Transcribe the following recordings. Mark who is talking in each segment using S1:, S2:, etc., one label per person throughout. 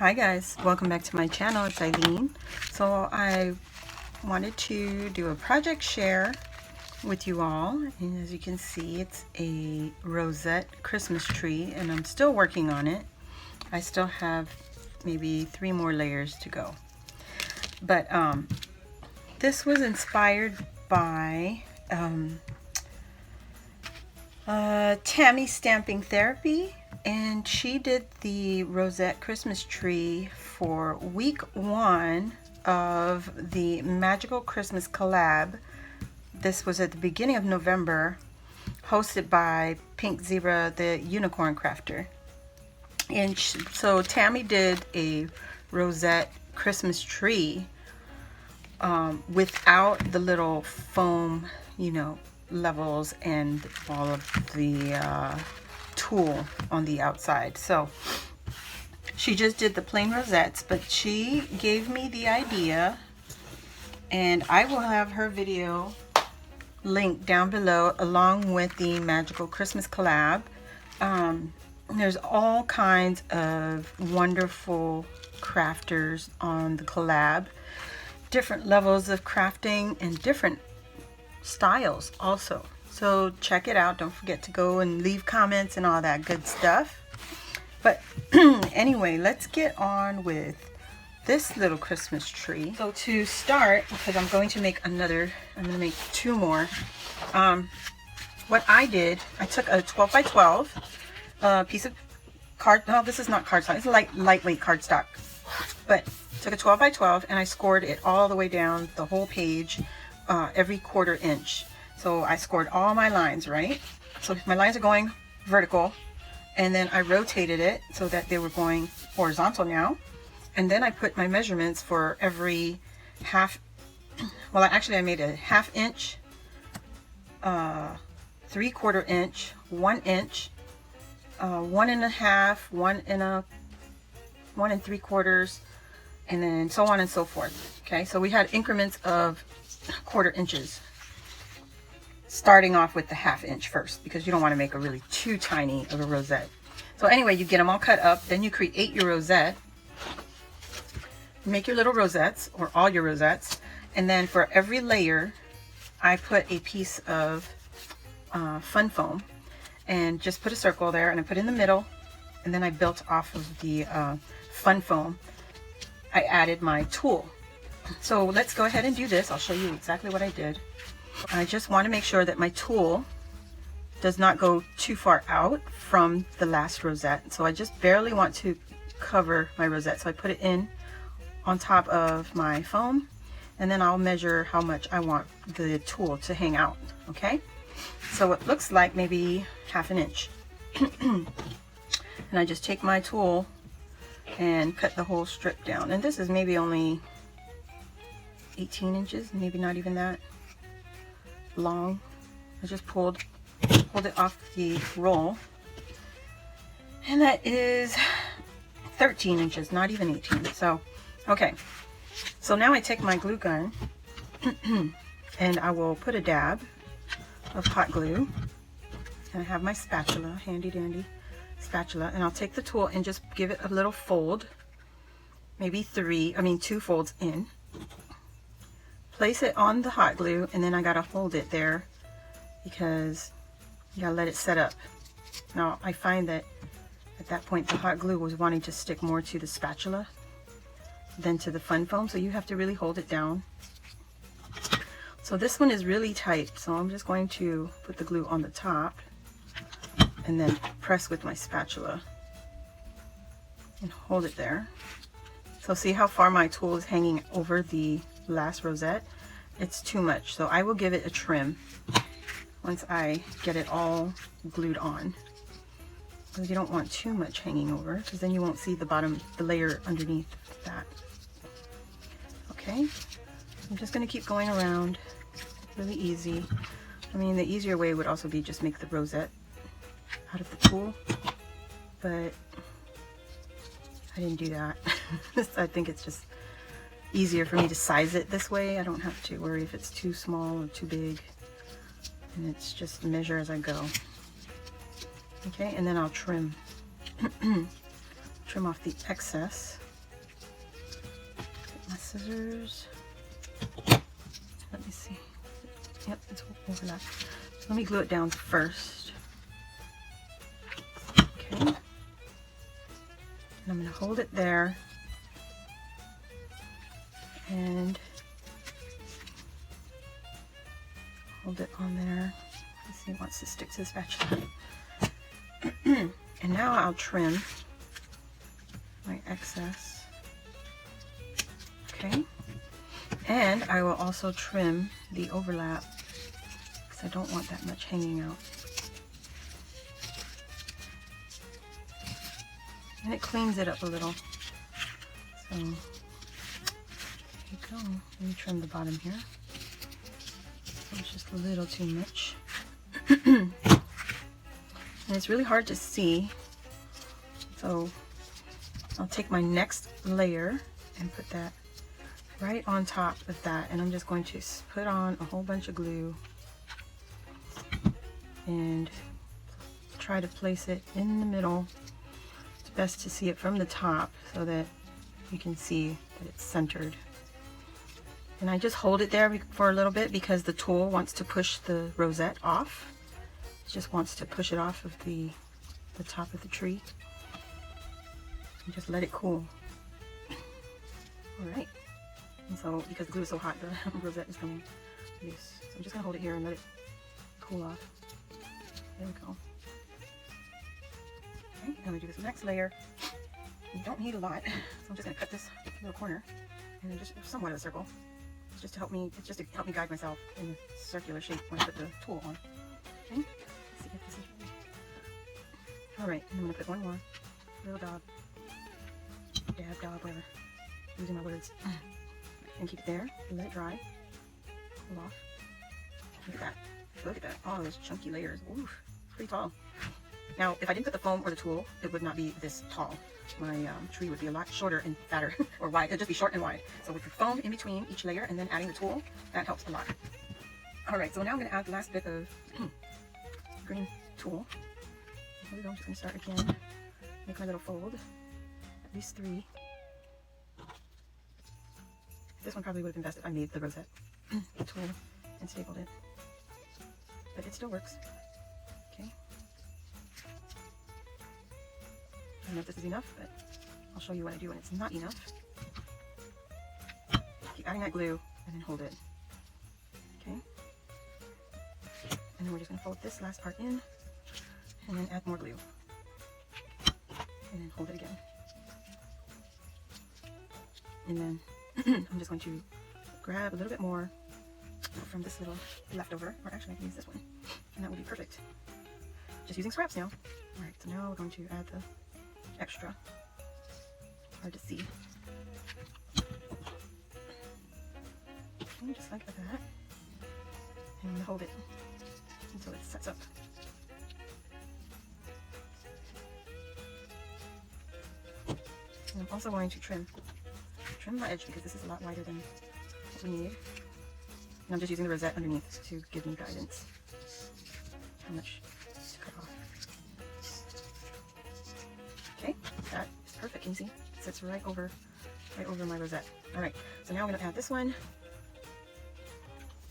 S1: Hi guys, welcome back to my channel. It's Eileen. So I wanted to do a project share with you all, and as you can see, it's a rosette Christmas tree, and I'm still working on it. I still have maybe 3 more layers to go, but this was inspired by Tami Stamping Therapy, and she did the rosette Christmas tree for week 1 of the Magical Christmas Collab. This was at the beginning of November, hosted by Pink Zebra, the unicorn crafter. And so Tami did a rosette Christmas tree without the little foam, levels and all of the tulle on the outside. So she just did the plain rosettes, but she gave me the idea, and I will have her video linked down below along with the Magical Christmas Collab. There's all kinds of wonderful crafters on the collab, different levels of crafting and different styles also. So check it out. Don't forget to go and leave comments and all that good stuff. But anyway, let's get on with this little Christmas tree. So to start, because I'm going to make 2 more. What I did, I took a 12 by 12 piece of card. No, this is not cardstock. It's lightweight cardstock. But took a 12 by 12 and I scored it all the way down the whole page, every 1/4 inch. So I scored all my lines, right? So my lines are going vertical, and then I rotated it so that they were going horizontal now. And then I put my measurements for every half. Well, I made a 1/2 inch, 3/4 inch, 1 inch, 1 1/2, 1 3/4, and then so on and so forth. Okay, so we had increments of 1/4 inches, starting off with the 1/2 inch first, because you don't want to make a really too tiny of a rosette. So anyway, you get them all cut up, then you create your rosette, make your little rosettes, or all your rosettes, and then for every layer I put a piece of fun foam and just put a circle there, and I put in the middle, and then I built off of the fun foam. I added my tulle. So let's go ahead and do this. I'll show you exactly what I did. I just want to make sure that my tulle does not go too far out from the last rosette. So I just barely want to cover my rosette. So I put it in on top of my foam, and then I'll measure how much I want the tulle to hang out. Okay, so it looks like maybe 1/2 inch. And I just take my tulle and cut the whole strip down, and this is maybe only 18 inches, maybe not even that long. I just pulled it off the roll, and that is 13 inches, not even 18. So okay, so now I take my glue gun and I will put a dab of hot glue, and I have my spatula, handy dandy spatula, and I'll take the tulle and just give it a little fold, maybe 2 folds in, place it on the hot glue, and then I gotta hold it there because you gotta let it set up. Now I find that at that point the hot glue was wanting to stick more to the spatula than to the fun foam, so you have to really hold it down. So this one is really tight, so I'm just going to put the glue on the top and then press with my spatula and hold it there. So see how far my tulle is hanging over the last rosette? It's too much, so I will give it a trim once I get it all glued on, because you don't want too much hanging over, because then you won't see the bottom, the layer underneath that. Okay, I'm just going to keep going around, really easy. I mean, the easier way would also be just make the rosette out of the tulle, but I didn't do that. I think it's just easier for me to size it this way. I don't have to worry if it's too small or too big, and it's just measure as I go. Okay, and then I'll trim trim off the excess. my scissors. Let me see. Yep, it's overlapped. So let me glue it down first. Okay. And I'm going to hold it there. And hold it on there. Let's see, it wants to stick to the spatula. And now I'll trim my excess. Okay. And I will also trim the overlap because I don't want that much hanging out. And it cleans it up a little. So there you go. Let me trim the bottom here. It's just a little too much. And it's really hard to see. So I'll take my next layer and put that right on top of that, and I'm just going to put on a whole bunch of glue and try to place it in the middle. It's best to see it from the top so that you can see that it's centered. And I just hold it there for a little bit because the tool wants to push the rosette off. It just wants to push it off of the top of the tree. And just let it cool. Alright. And so, because the glue is so hot, the rosette is coming loose. So I'm just going to hold it here and let it cool off. There we go. Okay, now we do this next layer. You don't need a lot, so I'm just going to cut this little corner and then just somewhat of a circle. It's just to help me guide myself in a circular shape when I put the tool on. Okay, let's see if this is ready. Alright, and I'm going to put one more little dab, whatever. Losing my words. And keep it there and let it dry. Cool off. Look at that. Look at that. All those chunky layers. Oof, pretty tall. Now, if I didn't put the foam or the tool, it would not be this tall. My tree would be a lot shorter and fatter, or wide. It'd just be short and wide. So with the foam in between each layer and then adding the tool, that helps a lot. Alright, so now I'm going to add the last bit of green tool. Here we go. I'm just going to start again. Make my little fold. At least 3. This one probably would have been best if I made the rosette tool and stapled it. But it still works. Okay. I don't know if this is enough, but I'll show you what I do when it's not enough. Keep adding that glue and then hold it. Okay. And then we're just going to fold this last part in and then add more glue. And then hold it again. And then I'm just going to grab a little bit more from this little leftover, or actually I can use this one, and that will be perfect. Just using scraps now. Alright, so now we're going to add the extra. Hard to see. Okay, just like that. And hold it until it sets up. And I'm also going to trim my edge because this is a lot wider than what we need. And I'm just using the rosette underneath to give me guidance how much to cut off. Okay, that is perfect. Can you see? It sits right over my rosette. Alright, so now I'm going to add this one.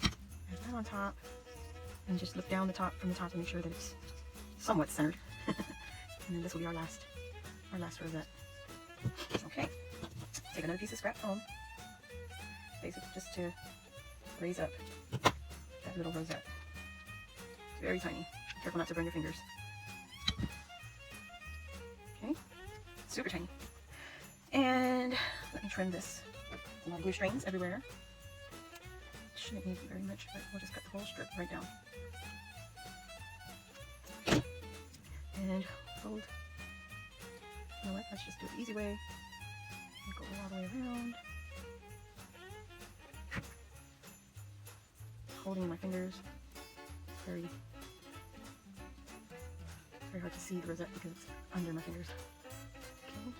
S1: Add that on top. And just look down from the top to make sure that it's somewhat centered. And then this will be our last rosette. Okay. Take another piece of scrap foam, basically just to raise up that little rosette. It's very tiny. Careful not to burn your fingers. Okay, super tiny. And let me trim this. A lot of glue strings everywhere. Shouldn't need very much, but we'll just cut the whole strip right down. And fold. You know what? Let's just do it the easy way. Go all the way around. Holding my fingers. Very hard to see the rosette because it's under my fingers. Okay.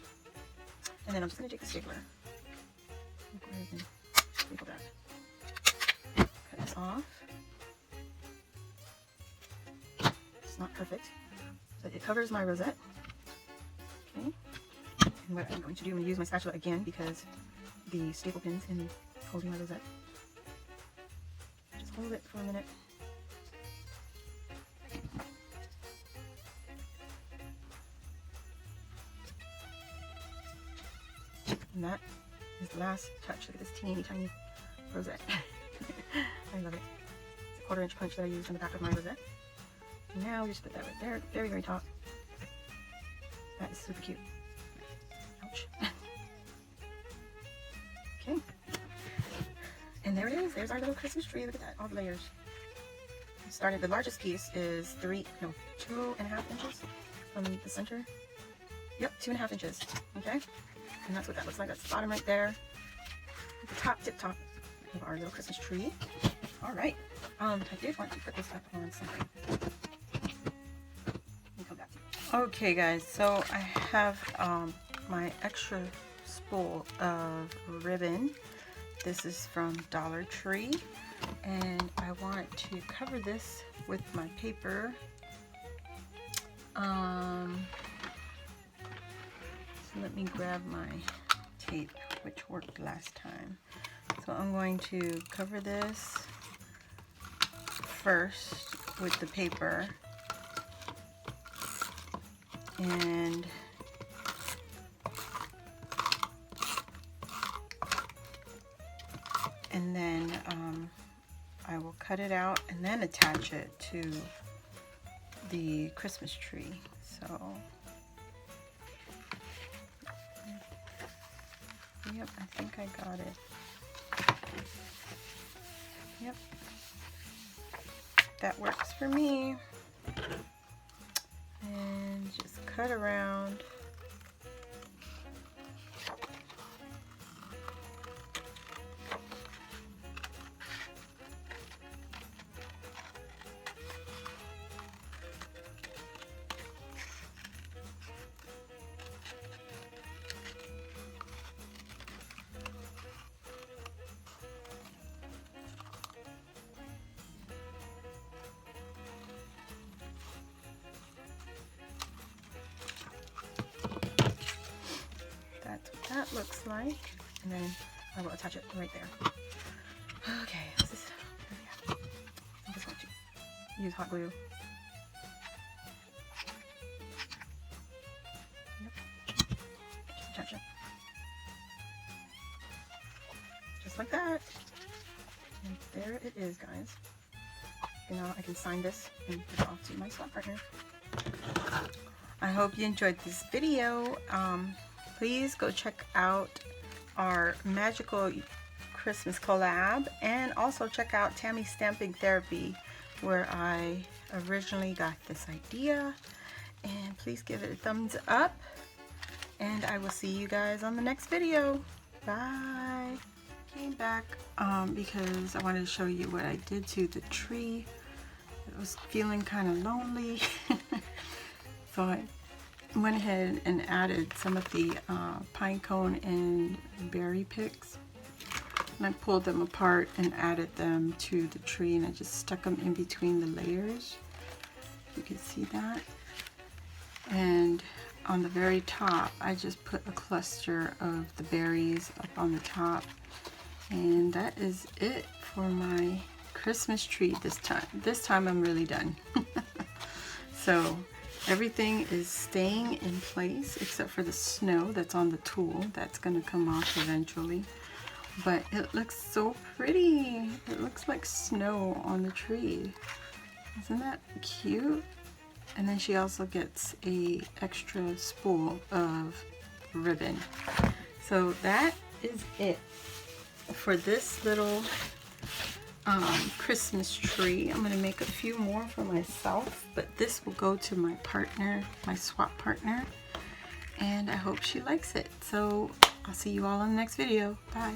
S1: And then I'm just going to take the stapler. Go ahead and staple that. Cut this off. It's not perfect, but it covers my rosette. Okay. And And what I'm going to do, I'm going to use my spatula again because the staple pins in holding my rosette. Just hold it for a minute. And that is the last touch. Look at this teeny tiny rosette. I love it. It's a 1/4 inch punch that I used on the back of my rosette. And now we just put that right there, very, very top. That is super cute. Ouch. Okay. And there it is. There's our little Christmas tree. Look at that, all the layers. We started, the largest piece is 2.5 inches from the center. Yep, 2.5 inches. Okay. And that's what that looks like. That's the bottom right there. The top, tip top of our little Christmas tree. All right. I did want to put this up on something. Come back to it. Okay, guys. So I have my extra spool of ribbon. This is from Dollar Tree, and I want to cover this with my paper. So let me grab my tape, which worked last time. So I'm going to cover this first with the paper, and then I will cut it out and then attach it to the Christmas tree. So yep, I think I got it. Yep, that works for me. And just cut around. That looks like, and then I will attach it right there. Okay, this is, I'm just going to use hot glue. Yep. Attach it. Just like that. And there it is, guys. And now I can sign this and put it off to my swap partner. I hope you enjoyed this video. Please go check out our Magical Christmas Collab, and also check out Tami's Stamping Therapy, where I originally got this idea. And please give it a thumbs up, and I will see you guys on the next video. Bye. Came back because I wanted to show you what I did to the tree. It was feeling kind of lonely. So I went ahead and added some of the pine cone and berry picks, and I pulled them apart and added them to the tree, and I just stuck them in between the layers. You can see that. And on the very top, I just put a cluster of the berries up on the top, and that is it for my Christmas tree this time. This time I'm really done. So everything is staying in place except for the snow that's on the tool. That's going to come off eventually. But it looks so pretty. It looks like snow on the tree. Isn't that cute? And then she also gets a extra spool of ribbon. So that is it for this little Christmas tree. I'm going to make a few more for myself, but this will go to my partner, my swap partner, and I hope she likes it. So I'll see you all in the next video. Bye.